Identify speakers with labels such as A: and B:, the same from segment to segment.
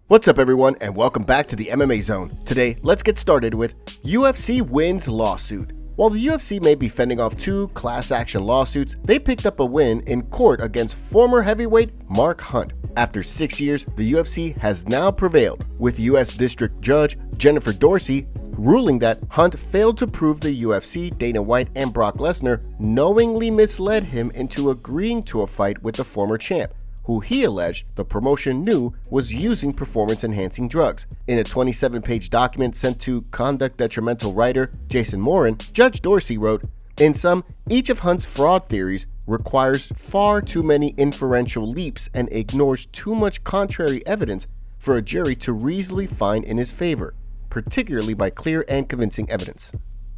A: What's up everyone and welcome back to the MMA Zone. Today, let's get started with UFC wins lawsuit. While the UFC may be fending off two class action lawsuits, they picked up a win in court against former heavyweight Mark Hunt. After 6 years, the UFC has now prevailed, with U.S. District Judge Jennifer Dorsey ruling that Hunt failed to prove the UFC, Dana White, and Brock Lesnar knowingly misled him into agreeing to a fight with the former champ, who he alleged the promotion knew was using performance-enhancing drugs. In a 27-page document sent to conduct detrimental writer Jason Morin, Judge Dorsey wrote, "In sum, each of Hunt's fraud theories requires far too many inferential leaps and ignores too much contrary evidence for a jury to reasonably find in his favor, particularly by clear and convincing evidence."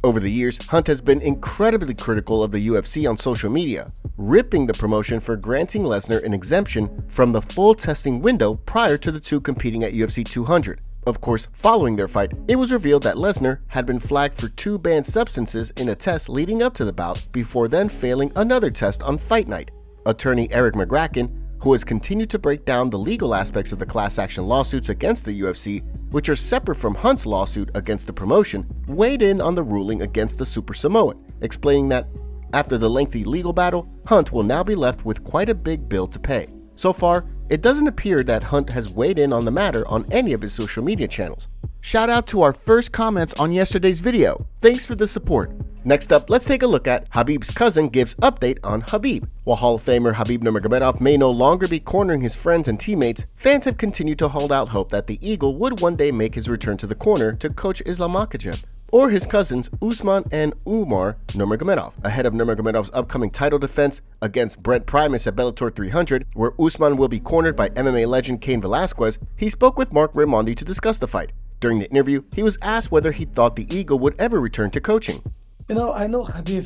A: Over the years, Hunt has been incredibly critical of the UFC on social media, ripping the promotion for granting Lesnar an exemption from the full testing window prior to the two competing at UFC 200. Of course, following their fight, it was revealed that Lesnar had been flagged for two banned substances in a test leading up to the bout before then failing another test on fight night. Attorney Eric McGracken, who has continued to break down the legal aspects of the class action lawsuits against the UFC, which are separate from Hunt's lawsuit against the promotion, weighed in on the ruling against the Super Samoan, explaining that after the lengthy legal battle, Hunt will now be left with quite a big bill to pay. So far, it doesn't appear that Hunt has weighed in on the matter on any of his social media channels. Shout out to our first comments on yesterday's video. Thanks for the support. Next up, let's take a look at Habib's cousin gives update on Habib. While Hall of Famer Habib Nurmagomedov may no longer be cornering his friends and teammates, fans have continued to hold out hope that the Eagle would one day make his return to the corner to coach Islam Makhachev, or his cousins Usman and Umar Nurmagomedov. Ahead of Nurmagomedov's upcoming title defense against Brent Primus at Bellator 300, where Usman will be cornered by MMA legend Cain Velasquez, he spoke with Mark Raimondi to discuss the fight. During the interview, he was asked whether he thought the Eagle would ever return to coaching.
B: I know Habib,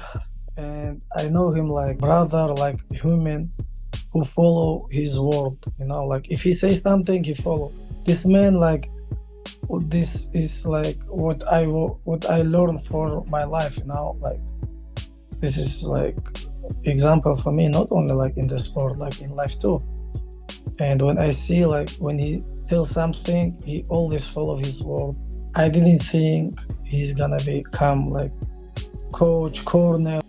B: and I know him like brother, like human who follow his word. Like if he says something, he follow. This man, like, this is like what I learned for my life. Like this is like example for me, not only like in the sport, like in life too. And when I see like when he tells something, he always follow his word. I didn't think he's gonna become like coach, corner.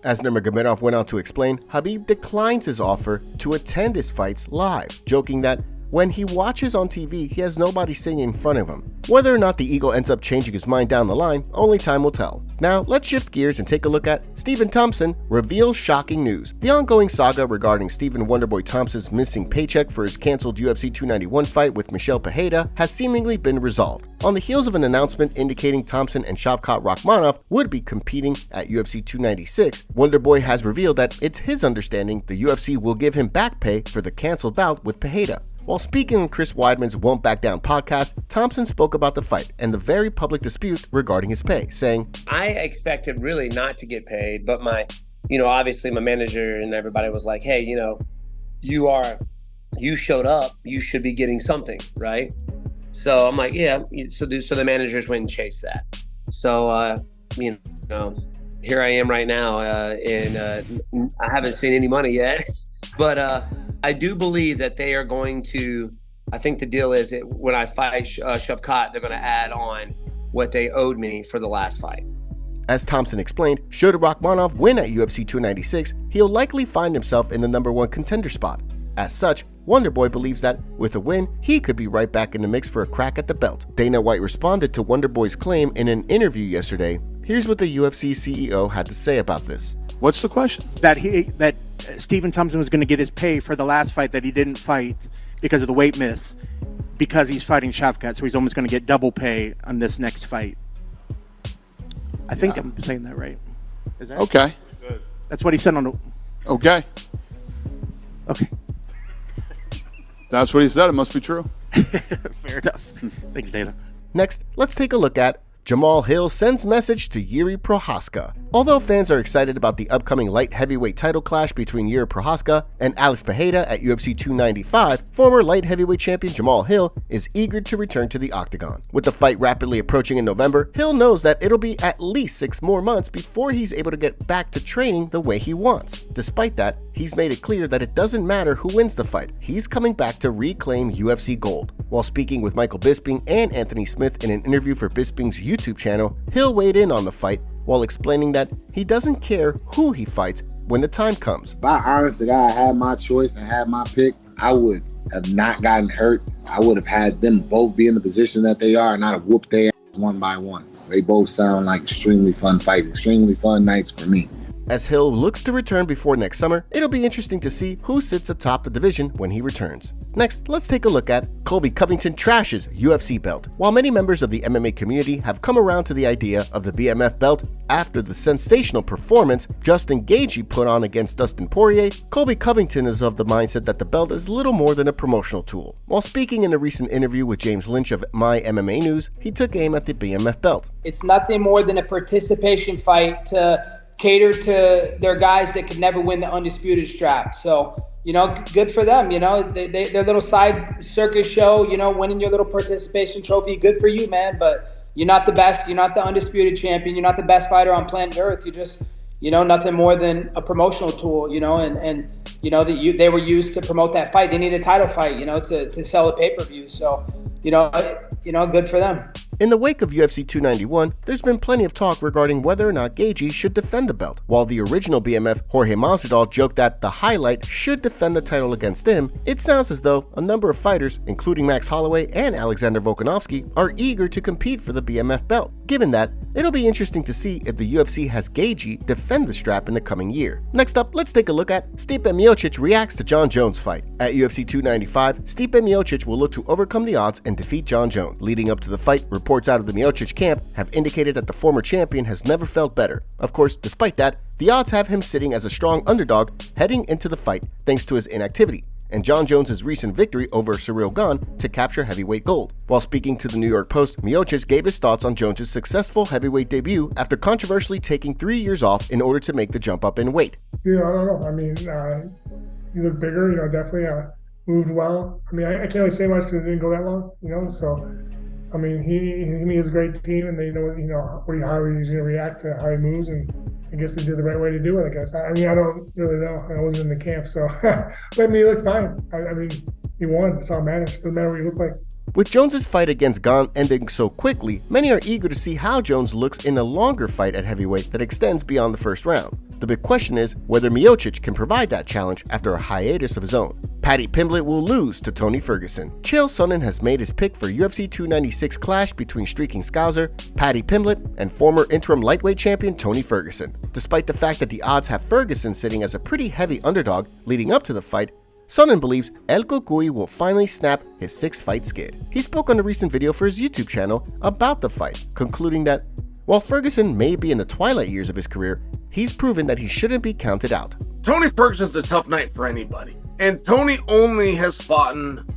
A: As Nurmagomedov went on to explain, Habib declines his offer to attend his fights live, joking that when he watches on TV, he has nobody sitting in front of him. Whether or not the Eagle ends up changing his mind down the line, only time will tell. Now, let's shift gears and take a look at Stephen Thompson reveals shocking news. The ongoing saga regarding Stephen Wonderboy Thompson's missing paycheck for his canceled UFC 291 fight with Michel Pereira has seemingly been resolved. On the heels of an announcement indicating Thompson and Shavkat Rakhmonov would be competing at UFC 296, Wonderboy has revealed that it's his understanding the UFC will give him back pay for the canceled bout with Pereira. While speaking on Chris Weidman's Won't Back Down podcast, Thompson spoke about the fight and the very public dispute regarding his pay, saying,
C: "I expected really not to get paid, but obviously my manager and everybody was like, hey, you showed up, you should be getting something, right?" So I'm like, yeah. So the managers went and chased that. So, here I am right now, and I haven't seen any money yet, but I do believe that they are going to. I think the deal is that when I fight Shavkat, they're going to add on what they owed me for the last fight.
A: As Thompson explained, should Rakhmonov win at UFC 296, he'll likely find himself in the #1 contender spot. As such, Wonderboy believes that with a win, he could be right back in the mix for a crack at the belt. Dana White responded to Wonderboy's claim in an interview yesterday. Here's what the UFC CEO had to say about this.
D: What's the question?
E: That Stephen Thompson was going to get his pay for the last fight that he didn't fight because of the weight miss, because he's fighting Shavkat, so he's almost going to get double pay on this next fight. I think I'm saying that right. Is that
D: okay?
E: That's what he said on the...
D: Okay.
E: Okay.
D: That's what he said. It must be true.
E: Fair enough. Thanks, Dana.
A: Next, let's take a look at Jamahal Hill sends message to Jiri Prochazka. Although fans are excited about the upcoming light heavyweight title clash between Jiri Prochazka and Alex Pereira at UFC 295, former light heavyweight champion Jamahal Hill is eager to return to the octagon. With the fight rapidly approaching in November, Hill knows that it'll be at least 6 more months before he's able to get back to training the way he wants. Despite that, he's made it clear that it doesn't matter who wins the fight, he's coming back to reclaim UFC gold. While speaking with Michael Bisping and Anthony Smith in an interview for Bisping's YouTube channel, Hill weighed in on the fight while explaining that he doesn't care who he fights when the time comes.
F: If I honest to God had my choice and had my pick, I would have not gotten hurt. I would have had them both be in the position that they are and not have whooped their ass one by one. They both sound like extremely fun fights, extremely fun nights for me.
A: As Hill looks to return before next summer, it'll be interesting to see who sits atop the division when he returns. Next, let's take a look at Colby Covington TRASHES UFC belt. While many members of the MMA community have come around to the idea of the BMF belt after the sensational performance Justin Gaethje put on against Dustin Poirier, Colby Covington is of the mindset that the belt is little more than a promotional tool. While speaking in a recent interview with James Lynch of My MMA News, he took aim at the BMF belt.
G: It's nothing more than a participation fight to cater to their guys that could never win the undisputed strap. So, good for them. Their little side circus show, winning your little participation trophy. Good for you, man. But you're not the best. You're not the undisputed champion. You're not the best fighter on planet Earth. You're just, nothing more than a promotional tool, and they were used to promote that fight. They need a title fight, to sell a pay-per-view. So, good for them.
A: In the wake of UFC 291, there's been plenty of talk regarding whether or not Gaethje should defend the belt. While the original BMF, Jorge Masvidal, joked that the highlight should defend the title against him, it sounds as though a number of fighters, including Max Holloway and Alexander Volkanovski, are eager to compete for the BMF belt. Given that, it'll be interesting to see if the UFC has Gaethje defend the strap in the coming year. Next up, let's take a look at Stipe Miocic reacts to Jon Jones fight. At UFC 295, Stipe Miocic will look to overcome the odds and defeat Jon Jones. Leading up to the fight, reports out of the Miocic camp have indicated that the former champion has never felt better. Of course, despite that, the odds have him sitting as a strong underdog heading into the fight thanks to his inactivity and Jon Jones' recent victory over Ciryl Gane to capture heavyweight gold. While speaking to the New York Post, Miocic gave his thoughts on Jones' successful heavyweight debut after controversially taking 3 years off in order to make the jump up in weight.
H: Yeah, I don't know. I mean, he looked bigger, definitely moved well. I mean, I can't really say much because it didn't go that long, so, I mean, he has a great team and they know, how he's going to react to how he moves, and I guess they did the right way to do it, I guess. I mean, I don't really know. I wasn't in the camp, so. But I mean, he looked fine. I mean, he won. That's all that matters. Doesn't matter what he looked like.
A: With Jones' fight against Gane ending so quickly, many are eager to see how Jones looks in a longer fight at heavyweight that extends beyond the first round. The big question is whether Miocic can provide that challenge after a hiatus of his own. Paddy Pimblett will lose to Tony Ferguson. Chael Sonnen has made his pick for UFC 296 clash between streaking Scouser, Paddy Pimblett, and former interim lightweight champion Tony Ferguson. Despite the fact that the odds have Ferguson sitting as a pretty heavy underdog leading up to the fight, Sonnen believes El Cucuy will finally snap his 6-fight skid. He spoke on a recent video for his YouTube channel about the fight, concluding that while Ferguson may be in the twilight years of his career, he's proven that he shouldn't be counted out.
I: Tony Ferguson's a tough night for anybody. And Tony only has fought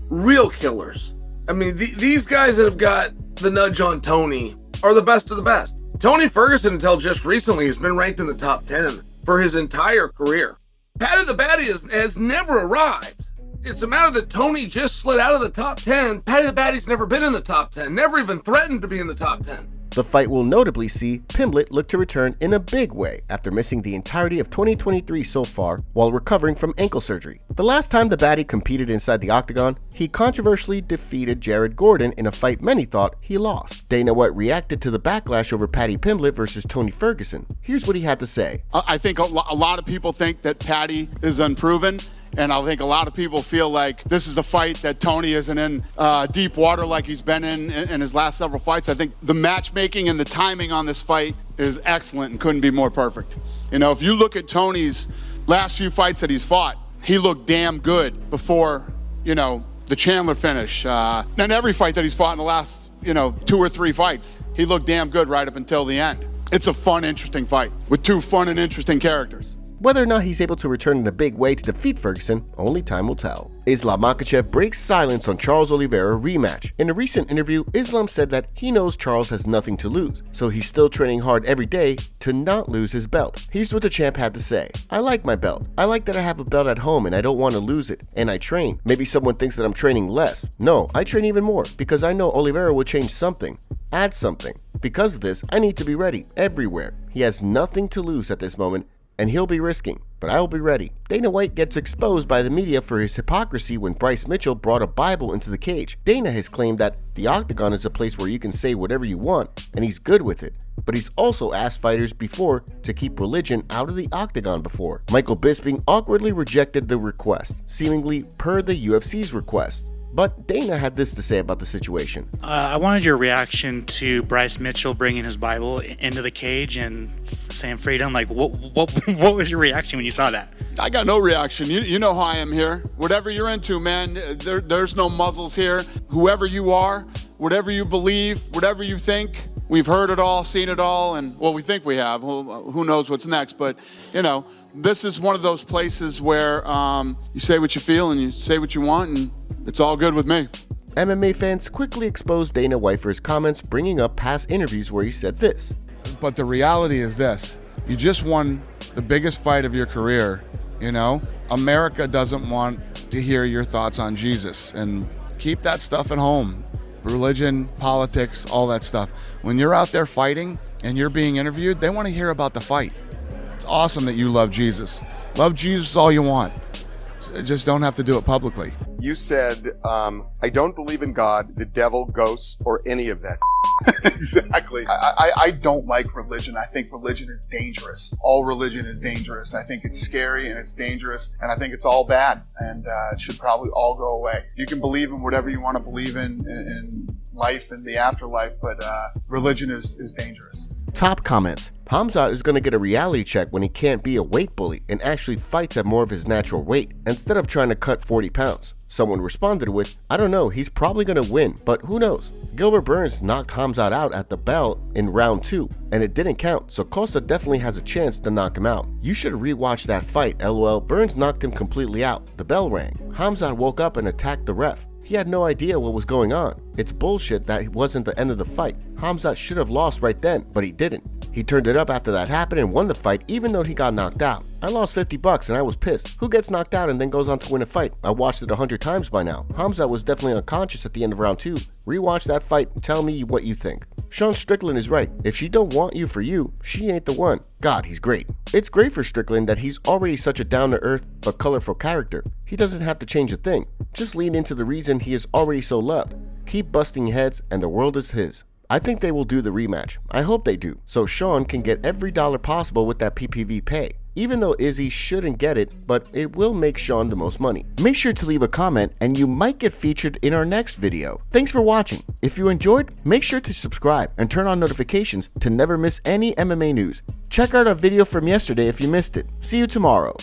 I: real killers. I mean, these guys that have got the nudge on Tony are the best of the best. Tony Ferguson, until just recently, has been ranked in the top 10 for his entire career. Paddy the Baddy has never arrived. It's a matter that Tony just slid out of the top 10. Paddy the Baddy's never been in the top 10, never even threatened to be in the top 10.
A: The fight will notably see Pimblett look to return in a big way after missing the entirety of 2023 so far while recovering from ankle surgery. The last time the Baddy competed inside the octagon, he controversially defeated Jared Gordon in a fight many thought he lost. Dana White reacted to the backlash over Paddy Pimblett versus Tony Ferguson. Here's what he had to say.
D: I think a lot of people think that Paddy is unproven. And I think a lot of people feel like this is a fight that Tony isn't in deep water like he's been in his last several fights. I think the matchmaking and the timing on this fight is excellent and couldn't be more perfect. If you look at Tony's last few fights that he's fought, he looked damn good before, the Chandler finish. And every fight that he's fought in the last, 2 or 3 fights, he looked damn good right up until the end. It's a fun, interesting fight with 2 fun and interesting characters.
A: Whether or not he's able to return in a big way to defeat Ferguson, only time will tell. Islam Makhachev breaks silence on Charles Oliveira rematch. In a recent interview, Islam said that he knows Charles has nothing to lose, so he's still training hard every day to not lose his belt. Here's what the champ had to say. I like my belt. I like that I have a belt at home and I don't want to lose it, and I train. Maybe someone thinks that I'm training less. No, I train even more because I know Oliveira will change something, add something. Because of this, I need to be ready everywhere. He has nothing to lose at this moment, and he'll be risking, but I will be ready. Dana White gets exposed by the media for his hypocrisy when Bryce Mitchell brought a Bible into the cage. Dana has claimed that the octagon is a place where you can say whatever you want, and he's good with it. But he's also asked fighters before to keep religion out of the octagon before. Michael Bisping awkwardly rejected the request, seemingly per the UFC's request. But Dana had this to say about the situation.
J: I wanted your reaction to Bryce Mitchell bringing his Bible into the cage and saying freedom. Like, what was your reaction when you saw that?
D: I got no reaction. You know how I am here. Whatever you're into, man, there's no muzzles here. Whoever you are, whatever you believe, whatever you think, we've heard it all, seen it all, and well, we think we have. Well, who knows what's next? But, you know, this is one of those places where you say what you feel and you say what you want, and it's all good with me.
A: MMA fans quickly exposed Dana White for his comments, bringing up past interviews where he said this.
D: But the reality is this. You just won the biggest fight of your career, you know? America doesn't want to hear your thoughts on Jesus, and keep that stuff at home. Religion, politics, all that stuff. When you're out there fighting and you're being interviewed, they want to hear about the fight. It's awesome that you love Jesus. Love Jesus all you want. Just don't have to do it publicly.
K: You said, I don't believe in God, the devil, ghosts, or any of that. Exactly. I don't like religion. I think religion is dangerous. All religion is dangerous. I think it's scary and it's dangerous, and I think it's all bad, and it should probably all go away. You can believe in whatever you want to believe in life and the afterlife, but religion is dangerous.
A: Top comments. Khamzat is going to get a reality check when he can't be a weight bully and actually fights at more of his natural weight instead of trying to cut 40 pounds. Someone responded with, I don't know, he's probably going to win, but who knows? Gilbert Burns knocked Khamzat out at the bell in round 2, and it didn't count, so Costa definitely has a chance to knock him out. You should rewatch that fight, lol. Burns knocked him completely out. The bell rang. Khamzat woke up and attacked the ref. He had no idea what was going on. It's bullshit that it wasn't the end of the fight. Khamzat should have lost right then, but he didn't. He turned it up after that happened and won the fight even though he got knocked out. I lost $50 and I was pissed. Who gets knocked out and then goes on to win a fight? I watched it 100 times by now. Khamzat was definitely unconscious at the end of round 2. Rewatch that fight and tell me what you think. Sean Strickland is right. If she don't want you for you, she ain't the one. God, he's great. It's great for Strickland that he's already such a down-to-earth but colorful character. He doesn't have to change a thing. Just lean into the reason he is already so loved. Keep busting heads and the world is his. I think they will do the rematch. I hope they do, so Sean can get every dollar possible with that PPV pay. Even though Izzy shouldn't get it, but it will make Sean the most money. Make sure to leave a comment and you might get featured in our next video. Thanks for watching. If you enjoyed, make sure to subscribe and turn on notifications to never miss any MMA news. Check out our video from yesterday if you missed it. See you tomorrow.